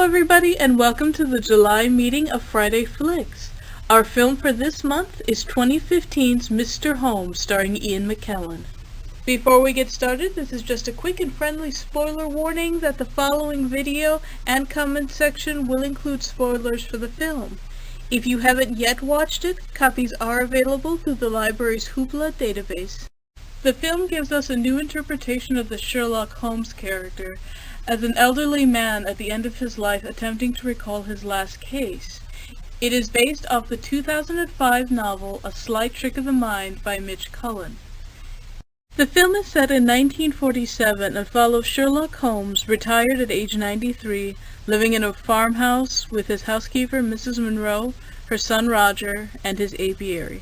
everybody, and welcome to the July meeting of Friday Flicks. Our film for this month is 2015's Mr. Holmes, starring Ian McKellen. Before we get started, this is just a quick and friendly spoiler warning that the following video and comment section will include spoilers for the film. If you haven't yet watched it, copies are available through the library's Hoopla database. The film gives us a new interpretation of the Sherlock Holmes character, as an elderly man at the end of his life attempting to recall his last case. It is based off the 2005 novel A Slight Trick of the Mind by Mitch Cullen. The film is set in 1947 and follows Sherlock Holmes, retired at age 93, living in a farmhouse with his housekeeper Mrs. Monroe, her son Roger, and his apiary.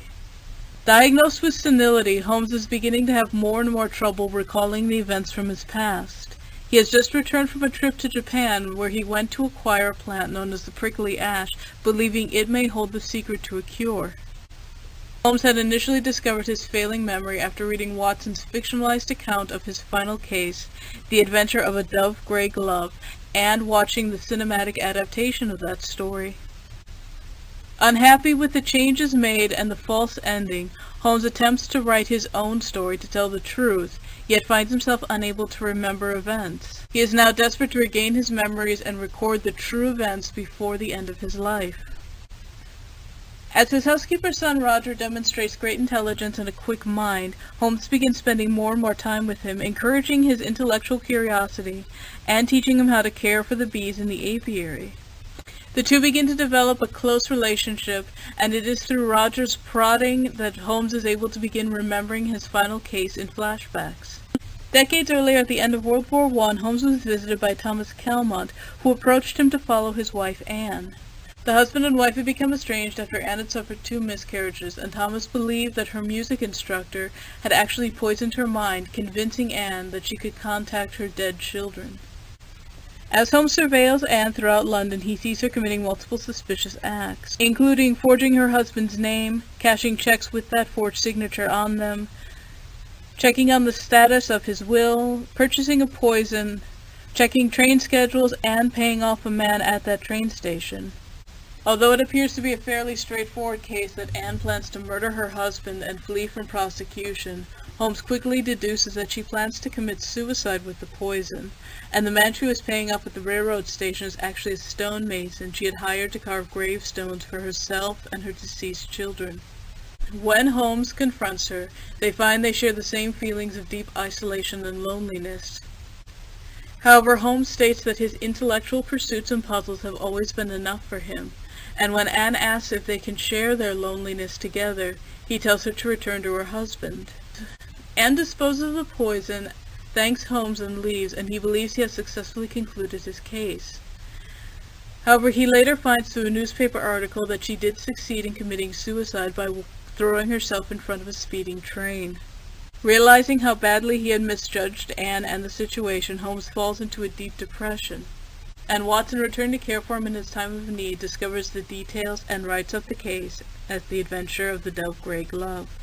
Diagnosed with senility, Holmes is beginning to have more and more trouble recalling the events from his past. He has just returned from a trip to Japan where he went to acquire a plant known as the prickly ash, believing it may hold the secret to a cure. Holmes had initially discovered his failing memory after reading Watson's fictionalized account of his final case, The Adventure of a Dove-Gray Glove, and watching the cinematic adaptation of that story. Unhappy with the changes made and the false ending, Holmes attempts to write his own story to tell the truth, yet finds himself unable to remember events. He is now desperate to regain his memories and record the true events before the end of his life. As his housekeeper's son Roger demonstrates great intelligence and a quick mind, Holmes begins spending more and more time with him, encouraging his intellectual curiosity and teaching him how to care for the bees in the apiary. The two begin to develop a close relationship, and it is through Roger's prodding that Holmes is able to begin remembering his final case in flashbacks. Decades earlier, at the end of World War I, Holmes was visited by Thomas Calmont, who approached him to follow his wife Anne. The husband and wife had become estranged after Anne had suffered 2 miscarriages, and Thomas believed that her music instructor had actually poisoned her mind, convincing Anne that she could contact her dead children. As Holmes surveils Anne throughout London, he sees her committing multiple suspicious acts, including forging her husband's name, cashing checks with that forged signature on them, checking on the status of his will, purchasing a poison, checking train schedules, and paying off a man at that train station. Although it appears to be a fairly straightforward case that Anne plans to murder her husband and flee from prosecution, Holmes quickly deduces that she plans to commit suicide with the poison, and the man she was paying up at the railroad station is actually a stonemason she had hired to carve gravestones for herself and her deceased children. When Holmes confronts her, they find they share the same feelings of deep isolation and loneliness. However, Holmes states that his intellectual pursuits and puzzles have always been enough for him, and when Anne asks if they can share their loneliness together, he tells her to return to her husband. Anne disposes of the poison, thanks Holmes, and leaves, and he believes he has successfully concluded his case. However, he later finds through a newspaper article that she did succeed in committing suicide by throwing herself in front of a speeding train. Realizing how badly he had misjudged Anne and the situation, Holmes falls into a deep depression, and Watson, returned to care for him in his time of need, discovers the details and writes up the case as The Adventure of the Dove-Gray Glove.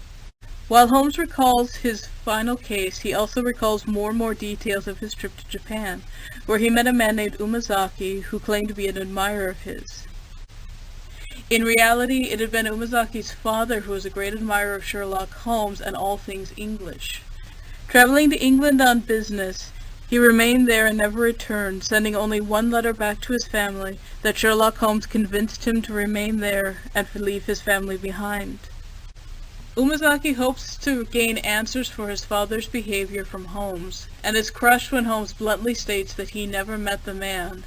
While Holmes recalls his final case, he also recalls more and more details of his trip to Japan, where he met a man named Umazaki who claimed to be an admirer of his. In reality, it had been Umazaki's father who was a great admirer of Sherlock Holmes and all things English. Traveling to England on business, he remained there and never returned, sending only one letter back to his family that Sherlock Holmes convinced him to remain there and leave his family behind. Umazaki hopes to gain answers for his father's behavior from Holmes, and is crushed when Holmes bluntly states that he never met the man,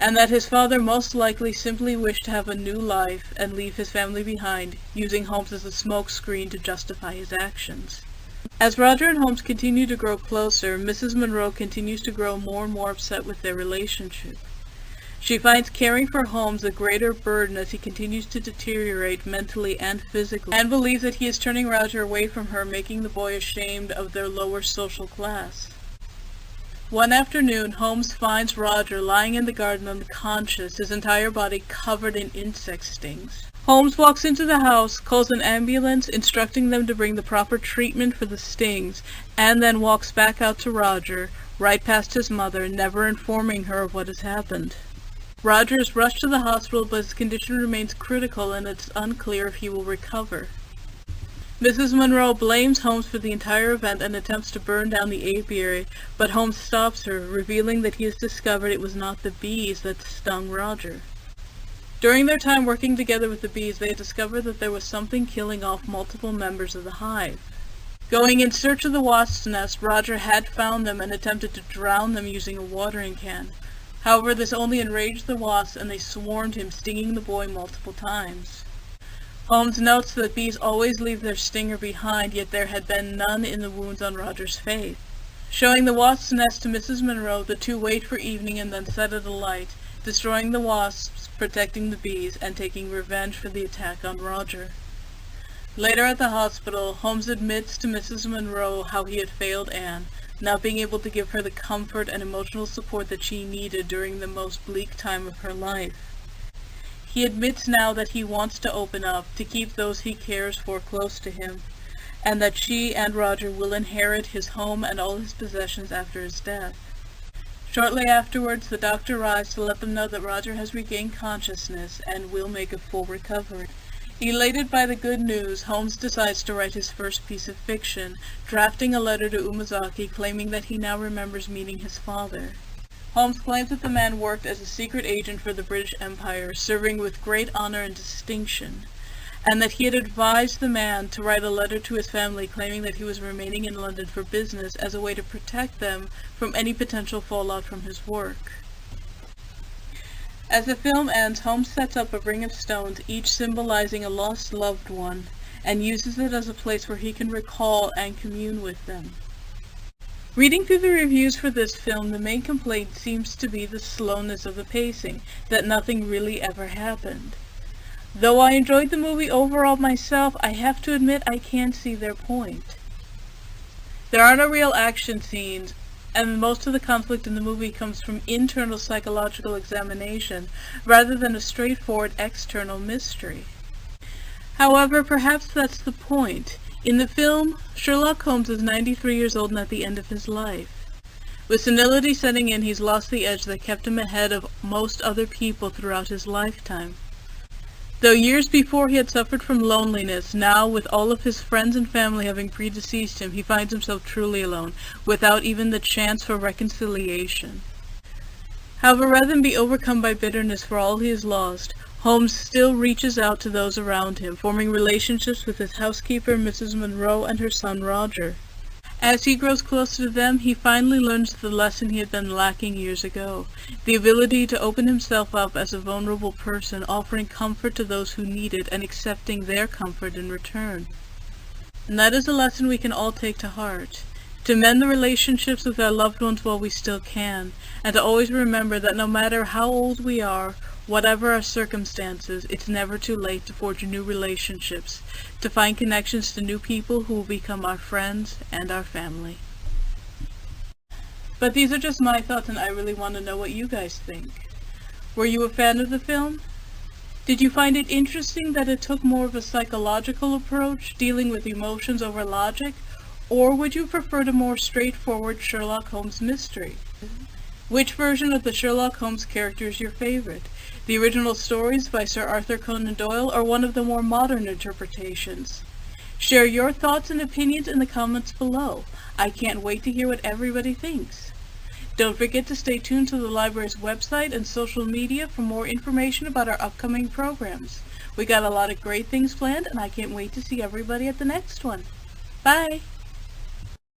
and that his father most likely simply wished to have a new life and leave his family behind, using Holmes as a smokescreen to justify his actions. As Roger and Holmes continue to grow closer, Mrs. Monroe continues to grow more and more upset with their relationship. She finds caring for Holmes a greater burden as he continues to deteriorate mentally and physically, and believes that he is turning Roger away from her, making the boy ashamed of their lower social class. One afternoon, Holmes finds Roger lying in the garden unconscious, his entire body covered in insect stings. Holmes walks into the house, calls an ambulance, instructing them to bring the proper treatment for the stings, and then walks back out to Roger, right past his mother, never informing her of what has happened. Roger is rushed to the hospital, but his condition remains critical and it's unclear if he will recover. Mrs. Monroe blames Holmes for the entire event and attempts to burn down the apiary, but Holmes stops her, revealing that he has discovered it was not the bees that stung Roger. During their time working together with the bees, they had discovered that there was something killing off multiple members of the hive. Going in search of the wasp's nest, Roger had found them and attempted to drown them using a watering can. However, this only enraged the wasps and they swarmed him, stinging the boy multiple times. Holmes notes that bees always leave their stinger behind, yet there had been none in the wounds on Roger's face. Showing the wasp's nest to Mrs. Monroe, the two wait for evening and then set it alight, destroying the wasps, protecting the bees, and taking revenge for the attack on Roger. Later at the hospital, Holmes admits to Mrs. Monroe how he had failed Anne, not being able to give her the comfort and emotional support that she needed during the most bleak time of her life. He admits now that he wants to open up, to keep those he cares for close to him, and that she and Roger will inherit his home and all his possessions after his death. Shortly afterwards, the doctor arrives to let them know that Roger has regained consciousness and will make a full recovery. Elated by the good news, Holmes decides to write his first piece of fiction, drafting a letter to Umazaki claiming that he now remembers meeting his father. Holmes claims that the man worked as a secret agent for the British Empire, serving with great honor and distinction, and that he had advised the man to write a letter to his family claiming that he was remaining in London for business as a way to protect them from any potential fallout from his work. As the film ends, Holmes sets up a ring of stones, each symbolizing a lost loved one, and uses it as a place where he can recall and commune with them. Reading through the reviews for this film, the main complaint seems to be the slowness of the pacing, that nothing really ever happened. Though I enjoyed the movie overall myself, I have to admit I can't see their point. There are no real action scenes, and most of the conflict in the movie comes from internal psychological examination, rather than a straightforward external mystery. However, perhaps that's the point. In the film, Sherlock Holmes is 93 years old and at the end of his life. With senility setting in, he's lost the edge that kept him ahead of most other people throughout his lifetime. Though years before he had suffered from loneliness, now, with all of his friends and family having predeceased him, he finds himself truly alone, without even the chance for reconciliation. However, rather than be overcome by bitterness for all he has lost, Holmes still reaches out to those around him, forming relationships with his housekeeper, Mrs. Monroe, and her son, Roger. As he grows closer to them, he finally learns the lesson he had been lacking years ago, the ability to open himself up as a vulnerable person, offering comfort to those who need it and accepting their comfort in return. And that is a lesson we can all take to heart, to mend the relationships with our loved ones while we still can, and to always remember that no matter how old we are, whatever our circumstances, it's never too late to forge new relationships, to find connections to new people who will become our friends and our family. But these are just my thoughts, and I really want to know what you guys think. Were you a fan of the film? Did you find it interesting that it took more of a psychological approach, dealing with emotions over logic, or would you prefer a more straightforward Sherlock Holmes mystery? Which version of the Sherlock Holmes character is your favorite? The original stories by Sir Arthur Conan Doyle or one of the more modern interpretations? Share your thoughts and opinions in the comments below. I can't wait to hear what everybody thinks. Don't forget to stay tuned to the library's website and social media for more information about our upcoming programs. We got a lot of great things planned, and I can't wait to see everybody at the next one. Bye!